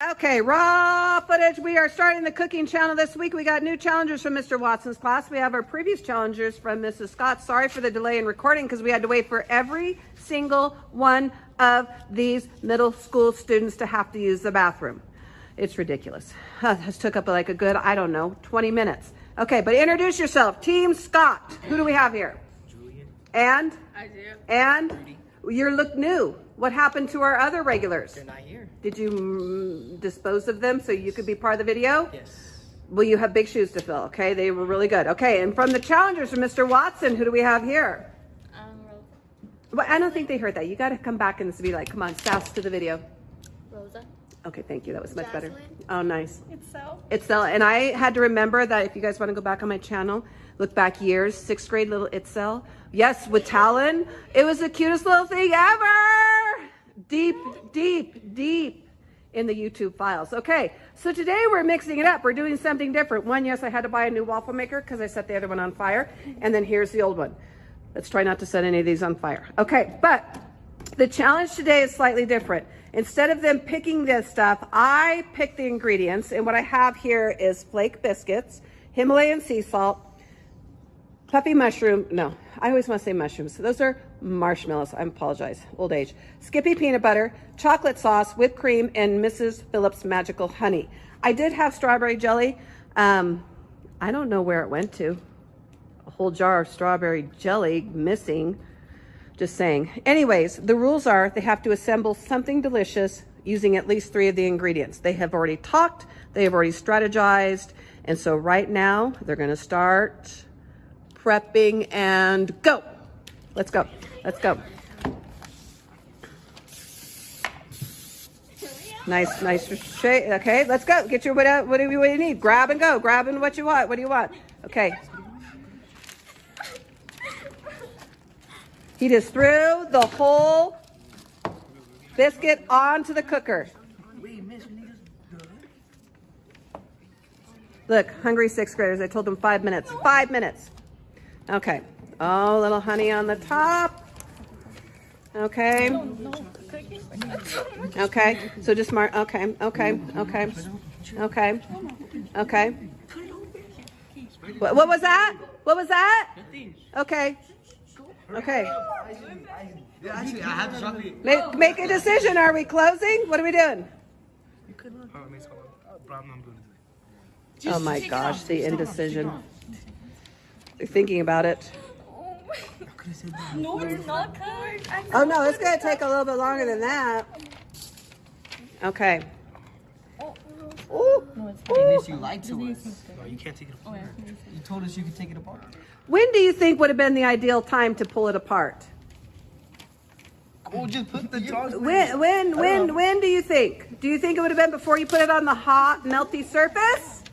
Okay, raw footage. We are starting the cooking channel this week. We got new challengers from Mr. Watson's class. We have our previous challengers from Mrs. Scott. Sorry for the delay in recording because we had to wait for every single one of these middle school students to have to use the bathroom. It's ridiculous. This took up like a good, 20 minutes. Okay, but introduce yourself. Team Scott. Who do we have here? Julian. And? Isaiah. And? Rudy. You look new. What happened to our other regulars? They're not here. Did you dispose of them so you could be part of the video? Yes. Well, you have big shoes to fill, okay? They were really good. Okay, and from the challengers, from Mr. Watson, who do we have here? Rosa. Well, I don't think they heard that. You got to come back and be like, come on, sass to the video. Rosa. Okay, thank you. That was much better. Jocelyn. Oh, nice. It's Itzel. And I had to remember that if you guys want to go back on my channel, look back years, 6th grade little Itzel. Yes, with Talon. It was the cutest little thing ever. Deep in the YouTube files. Okay, so today we're mixing it up. We're doing something different. One, yes, I had to buy a new waffle maker because I set the other one on fire. And then here's the old one. Let's try not to set any of these on fire. Okay, but the challenge today is slightly different. Instead of them picking this stuff, I pick the ingredients. And what I have here is flake biscuits, Himalayan sea salt, puffy mushroom. No, I always want to say mushrooms. Those are marshmallows. I apologize. Old age. Skippy peanut butter, chocolate sauce, whipped cream, and Mrs. Phillips magical honey. I did have strawberry jelly. I don't know where it went to. A whole jar of strawberry jelly missing. Just saying. Anyways, the rules are they have to assemble something delicious using at least 3 of the ingredients. They have already talked. They have already strategized. And so right now they're going to start prepping and go. Let's go. Let's go. Nice shake. Okay, let's go. Get your what do you need? Grab and go. Grabbing what you want. What do you want? Okay. He just threw the whole biscuit onto the cooker. Look, hungry 6th graders. I told them 5 minutes. 5 minutes. Okay. Oh, a little honey on the top. Okay. Okay. So just mark. Okay. Okay. Okay. Okay. Okay. What was that? What was that? Okay. Okay. Actually, I have chocolate. Make a decision. Are we closing? What are we doing? Oh my gosh, the indecision. They're thinking about it. No, we're not covered. Oh no, it's gonna take a little bit longer than that. Okay. Ooh. You lied to us. No, you can't take it apart. You told us you could take it apart. When do you think would have been the ideal time to pull it apart? Well, just put the chocolate. When do you think? Do you think it would have been before you put it on the hot, melty surface?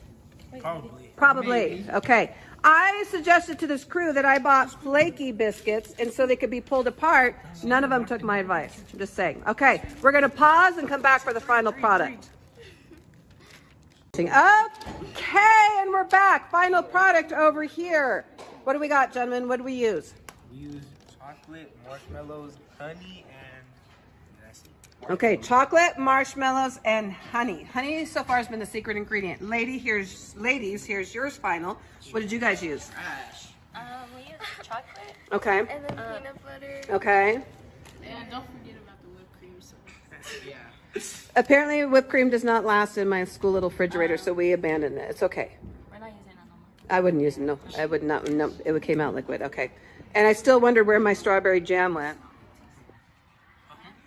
Probably. Maybe. Okay. I suggested to this crew that I bought flaky biscuits and so they could be pulled apart. None of them took my advice. I'm just saying. Okay, we're going to pause and come back for the final product. Okay, and we're back. Final product over here. What do we got, gentlemen? What do we use? We use chocolate, marshmallows, honey, and that's it. Okay, chocolate, marshmallows, and honey. Honey so far has been the secret ingredient. Ladies, here's yours final. What did you guys use? We use chocolate. Okay. And then peanut butter. Okay. And don't forget about the whipped cream. So. Yeah. Apparently whipped cream does not last in my school little refrigerator, so we abandoned it. It's okay. We're not using it no more. I wouldn't use it. No, I would not. No, it came out liquid. Okay. And I still wondered where my strawberry jam went.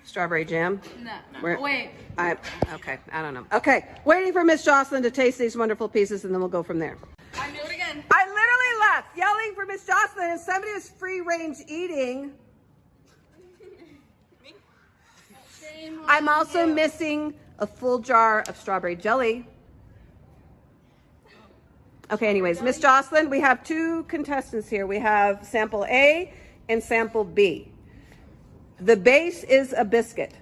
Strawberry jam? No. Where? Wait. Okay. I don't know. Okay. Waiting for Miss Jocelyn to taste these wonderful pieces, and then we'll go from there. I do it again. I literally left yelling for Miss Jocelyn, and somebody was free-range eating. I'm also missing a full jar of strawberry jelly. Okay, anyways, Miss Jocelyn, we have 2 contestants here. We have sample A and sample B. The base is a biscuit.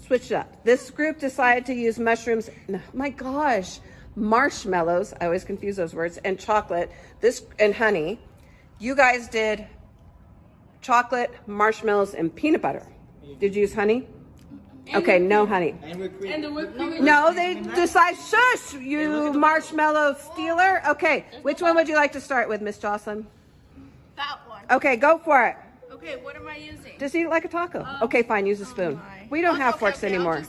Switch it up. This group decided to use mushrooms. No, my gosh, marshmallows. I always confuse those words. And chocolate. And honey. You guys did chocolate, marshmallows, and peanut butter. Did you use honey? Okay, no honey. And whipped cream. And the whipped cream. No, they decide, shush, you marshmallow stealer. Okay, which one would you like to start with, Miss Jocelyn? That one. Okay, go for it. Okay, what am I using? Just eat it like a taco. Okay, fine, use a spoon. my. We don't have Okay, forks okay, anymore.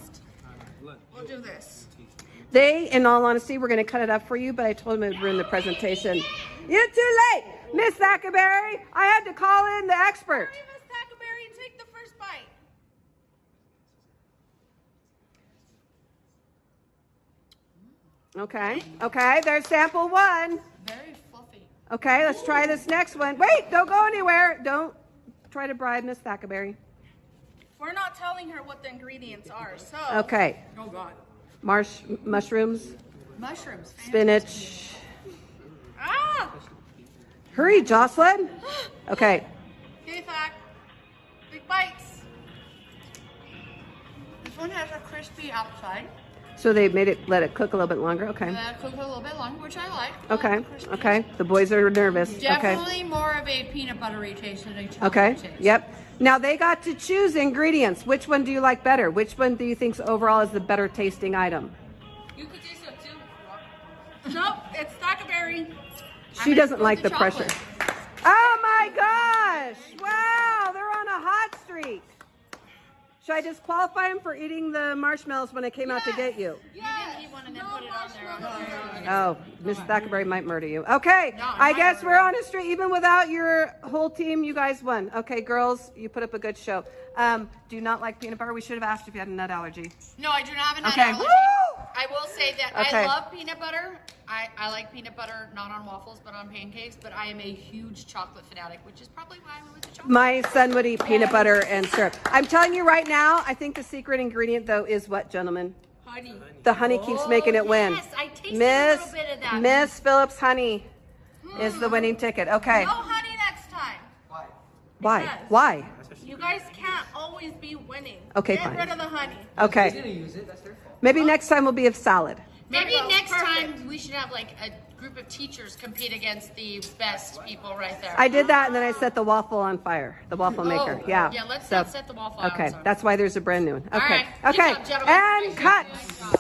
We'll do this. They, in all honesty, were going to cut it up for you, but I told them it would ruin the presentation. You're too late, Miss Thackerberry. I had to call in the expert. Hurry, Miss Tackleberry, and take the first bite. Okay, there's sample one. Very fluffy. Okay, let's try this next one. Wait, don't go anywhere. Don't try to bribe Miss Thackerberry. We're not telling her what the ingredients are, so. Okay, Oh, God. mushrooms, Mushrooms. spinach. Ah! Hurry, Jocelyn. Okay, Okay, Thack. Big bites. This one has a crispy outside. so they let it cook a little bit longer. Okay, And then cook it a little bit longer, which I like. okay, Crispy. okay. The boys are nervous. Okay. Definitely more of a peanut buttery taste than a chocolate Okay, taste. yep. Now they got to choose ingredients. Which one do you like better? Which one do you think overall is the better tasting item? You could taste it too. Nope, it's Thackerberry. She doesn't like the chocolate. pressure. Oh my gosh! Wow, they're on a hot streak. Should I disqualify them for eating the marshmallows when I came out to get you? Yes. You didn't eat one and then put it on there. Oh, Miss Thackerberry might murder you. Okay, No, I'm I not guess we're murdering on a streak. Even without your whole team, you guys won. Okay, girls, you put up a good show. Do you not like peanut butter? We should have asked if you had a nut allergy. No, I do not have a nut Okay. allergy. Woo! I will say that Okay. I love peanut butter. I like peanut butter not on waffles but on pancakes, but I am a huge chocolate fanatic, which is probably why I went with the chocolate. My son would eat peanut butter and syrup. I'm telling you right now, I think the secret ingredient, though, is what, gentlemen? Honey. The honey keeps making it win. Yes, I tasted a little bit of that. Miss Phillips honey is the winning ticket. Okay. No honey next time. Why? Yes. Why? You guys can't always be winning. Okay, Get fine. rid of the honey. Okay. Gonna use it. That's their fault. Maybe next time will be of salad. Maybe There you go. next Perfect. time we should have like a group of teachers compete against the best people right there. I did that and then I set the waffle on fire. The waffle maker. Yeah. Yeah, let's So- not set the waffle Okay. on. That's why there's a brand new one. All Okay. right. Good Okay. job, gentlemen. And Nice cut. job.